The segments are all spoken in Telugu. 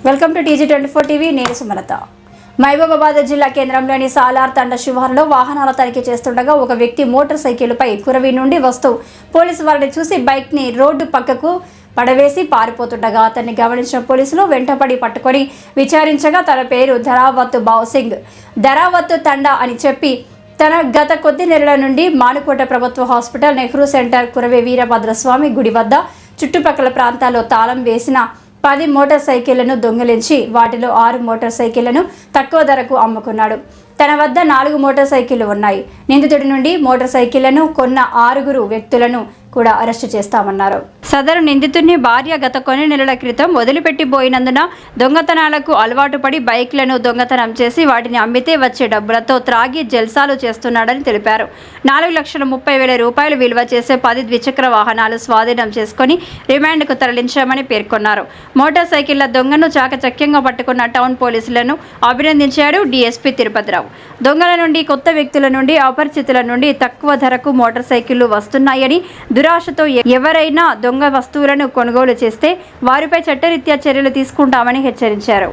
Welcome to TG24 TV. నేను సుమలత. మహబూబాబాద్ జిల్లా కేంద్రంలోని సాలార్ తండ శివారులో వాహనాల తనిఖీ చేస్తుండగా ఒక వ్యక్తి మోటార్ సైకిల్పై కురవి నుండి వస్తూ పోలీసు వారిని చూసి బైక్ని రోడ్డు పక్కకు పడవేసి పారిపోతుండగా అతన్ని గమనించిన పోలీసులు వెంటపడి పట్టుకొని విచారించగా తన పేరు ధరావత్ బావుసింగ్, ధరావత్ తండ అని చెప్పి తన గత కొద్ది నెలల నుండి మానుకోట ప్రభుత్వ హాస్పిటల్, నెహ్రూ సెంటర్, కురవి వీరభద్రస్వామి గుడి వద్ద చుట్టుపక్కల ప్రాంతాల్లో తాళం వేసిన 10 మోటార్ సైకిళ్లను దొంగిలించి వాటిలో 6 మోటార్ సైకిళ్లను తక్కువ ధరకు అమ్ముకున్నాడు. తన వద్ద 4 మోటార్ సైకిళ్లు ఉన్నాయి. నిందితుడి నుండి మోటార్ సైకిళ్లను కొన్న 6 వ్యక్తులను కూడా అరెస్టు చేస్తామన్నారు. సదరు నిందితుడిని భార్య గత కొన్ని నెలల క్రితం వదిలిపెట్టిపోయినందున దొంగతనాలకు అలవాటు పడి బైక్లను దొంగతనం చేసి వాటిని అమ్మితే వచ్చే డబ్బులతో త్రాగి జల్సాలు చేస్తున్నాడని తెలిపారు. 4,30,000 రూపాయలు విలువ చేసే 10 ద్విచక్ర వాహనాలు స్వాధీనం చేసుకుని రిమాండ్కు తరలించామని పేర్కొన్నారు. మోటార్ సైకిళ్ల దొంగను చాకచక్యంగా పట్టుకున్న టౌన్ పోలీసులను అభినందించాడు డీఎస్పీ తిరుపతిరావు. దొంగల నుండి, కొత్త వ్యక్తుల నుండి, అపరిచితుల నుండి తక్కువ ధరకు మోటార్ సైకిళ్లు వస్తున్నాయని, దురాశతో ఎవరైనా దొంగ వస్తువులను కొనుగోలు చేస్తే వారిపై చట్టరీత్యా చర్యలు తీసుకుంటామని హెచ్చరించారు.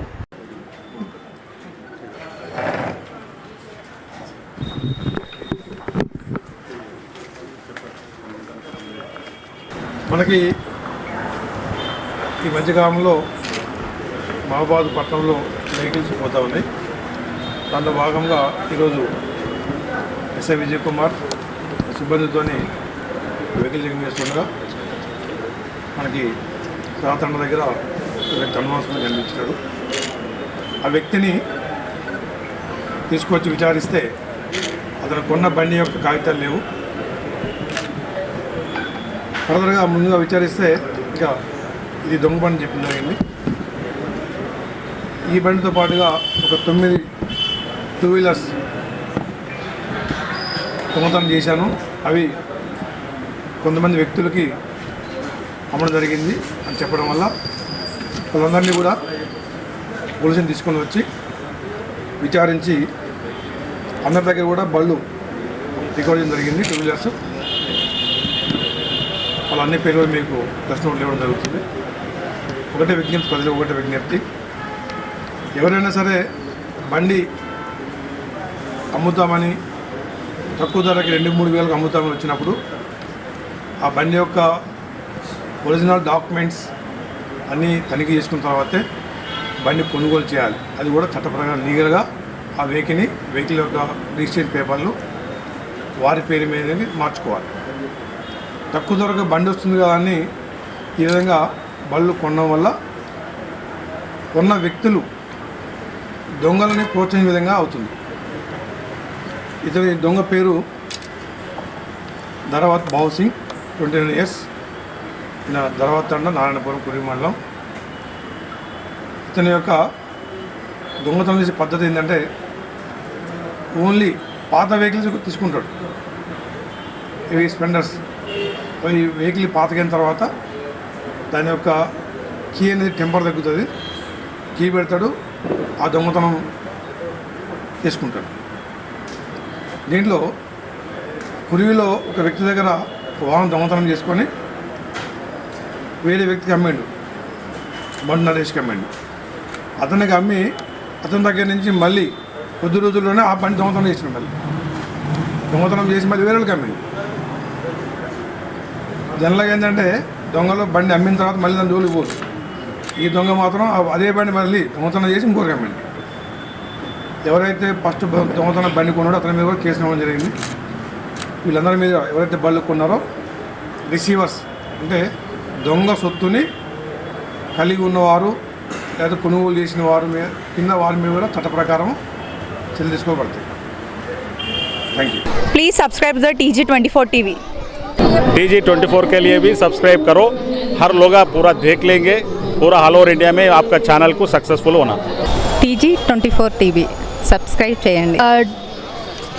మనకి ఈ మధ్యకాలంలో మహబూబాబాద్ పట్టణంలో వెహికల్స్ పోతూ ఉన్నాయి. దాంట్లో భాగంగా ఈరోజు ఎస్ఐ విజయ్ కుమార్ సిబ్బందితోని వెహికల్ చెకింగ్ చేస్తుండగా మనకి రాతండ దగ్గర వ్యక్తి అనుమానాస్పదంగా కనిపించాడు. ఆ వ్యక్తిని తీసుకొచ్చి విచారిస్తే అతను కొన్న బండి యొక్క కాగితాలు లేవు. ఫర్దర్గా ముందుగా విచారిస్తే ఇక ఇది దొంగ బండి చెప్పడం జరిగింది. ఈ బండితో పాటుగా ఒక 9 2 వీలర్స్ దొంగతనం చేశాను, అవి కొంతమంది వ్యక్తులకి అమ్మడం జరిగింది అని చెప్పడం వల్ల వాళ్ళందరినీ కూడా పోలీసుని తీసుకొని వచ్చి విచారించి అందరి దగ్గర కూడా బళ్ళు రికవర్ చేయడం జరిగింది. 2 వీలర్స్ వాళ్ళన్ని పేరు మీకు ప్రెస్ నోట్లు ఇవ్వడం జరుగుతుంది. ఒకటే విజ్ఞప్తి, ప్రజలకు ఒకటే విజ్ఞప్తి, ఎవరైనా సరే బండి అమ్ముతామని తక్కువ ధరకి 2-3 వేలకు అమ్ముతామని వచ్చినప్పుడు ఆ బండి యొక్క ఒరిజినల్ డాక్యుమెంట్స్ అన్నీ తనిఖీ చేసుకున్న తర్వాతే బండి కొనుగోలు చేయాలి. అది కూడా చట్టప్రకారం లీగల్గా ఆ వెహికల్ యొక్క రిజిస్ట్రేషన్ పేపర్లు వారి పేరు మీద మార్చుకోవాలి. తక్కువ ధరకు బండి వస్తుంది కదా అని ఈ విధంగా బళ్ళు కొనడం వల్ల కొన్న వ్యక్తులు దొంగలని ప్రోత్సహించే విధంగా అవుతుంది. ఇతని దొంగ పేరు ధరావత్ బావుసింగ్, 29 years, ఈయన ధరావత్ తండ, నారాయణపురం, కురి మండలం. ఇతని యొక్క దొంగతనం చేసే పద్ధతి ఏంటంటే ఓన్లీ పాత వెహికల్స్ తీసుకుంటాడు. ఇవి స్పెండర్స్. ఈ వెహికల్ పాతకైన తర్వాత దాని యొక్క కీ అనేది టెంపర్ తగ్గుతుంది, కీ పెడతాడు, ఆ దొంగతనం చేసుకుంటాడు. దీంట్లో కురివిలో ఒక వ్యక్తి దగ్గర వాహనం దొంగతనం చేసుకొని వేరే వ్యక్తికి అమ్మాడు, బండి నరేష్కి అమ్మాడు. అతనికి అమ్మి అతని దగ్గర నుంచి మళ్ళీ కొద్ది రోజుల్లోనే ఆ బండి దొంగతనం చేసిన దొంగతనం చేసి మళ్ళీ వేరే వాళ్ళకి అమ్మాడు. జనరల్గా ఏంటంటే దొంగలో బండి అమ్మిన తర్వాత మళ్ళీ దాని జోలికి పోదు. ఈ దొంగ మాత్రం అదే బండి మళ్ళీ దొంగతనం చేసి ఇంకొకరికి అమ్మాడు. ఎవరైతే ఫస్ట్ దొంగతన బండి కొన్నాడో అతని మీద కూడా కేసు నమోదు జరిగింది. వీళ్ళందరి మీద ఎవరైతే బళ్ళు కొన్నారో రిసీవర్స్ అంటే దొంగ సొత్తుని కలిగి ఉన్నవారు లేదా కొనుగోలు చేసిన వారి మీద కింద వారి మీద కూడా చట్ట ప్రకారం చర్యలు తీసుకోబడతాయి. Thank you. Please subscribe the TG24 TV. TG24 के लिए भी सब्सक्राइब करो. हर लोग पूरा देख लेंगे, पूरा ऑल ओवर इंडिया में आपका चैनल को सक्सेसफुल होना. TG24 टीवी सब्सक्राइब చేయండి.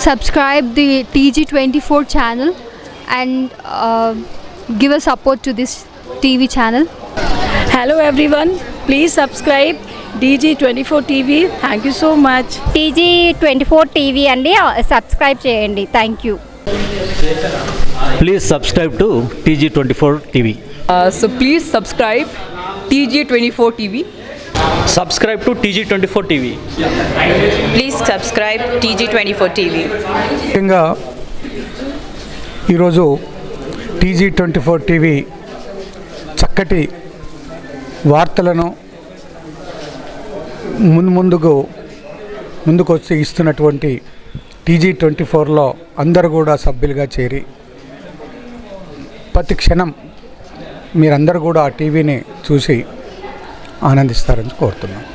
Subscribe the TG24 channel and give a support to this TV channel. Hello everyone, please subscribe TG24 TV. Thank you so much. TG24 TV అండి, సబ్స్క్రైబ్ చేయండి. Thank you. Please subscribe to TG24 TV. So please subscribe TG24 TV. Subscribe to TG24 TV. Please subscribe TG24 TV. ముఖ్యంగా ఈరోజు TG24 టీవీ చక్కటి వార్తలను ముందుకు వచ్చి ఇస్తున్నటువంటి TG24లో అందరూ కూడా సభ్యులుగా చేరి ప్రతి క్షణం మీరందరూ కూడా ఆ టీవీని చూసి ఆనందిస్తారని కోరుతున్నాను.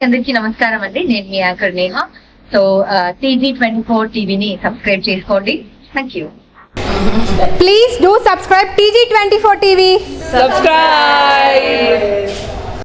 అందరికీ నమస్కారం అండి, నేను మీ యాంకర్ నేహ. సో TG24 టీవీని సబ్స్క్రైబ్ చేసుకోండి. Thank you. Please do subscribe TG24 TV. Subscribe.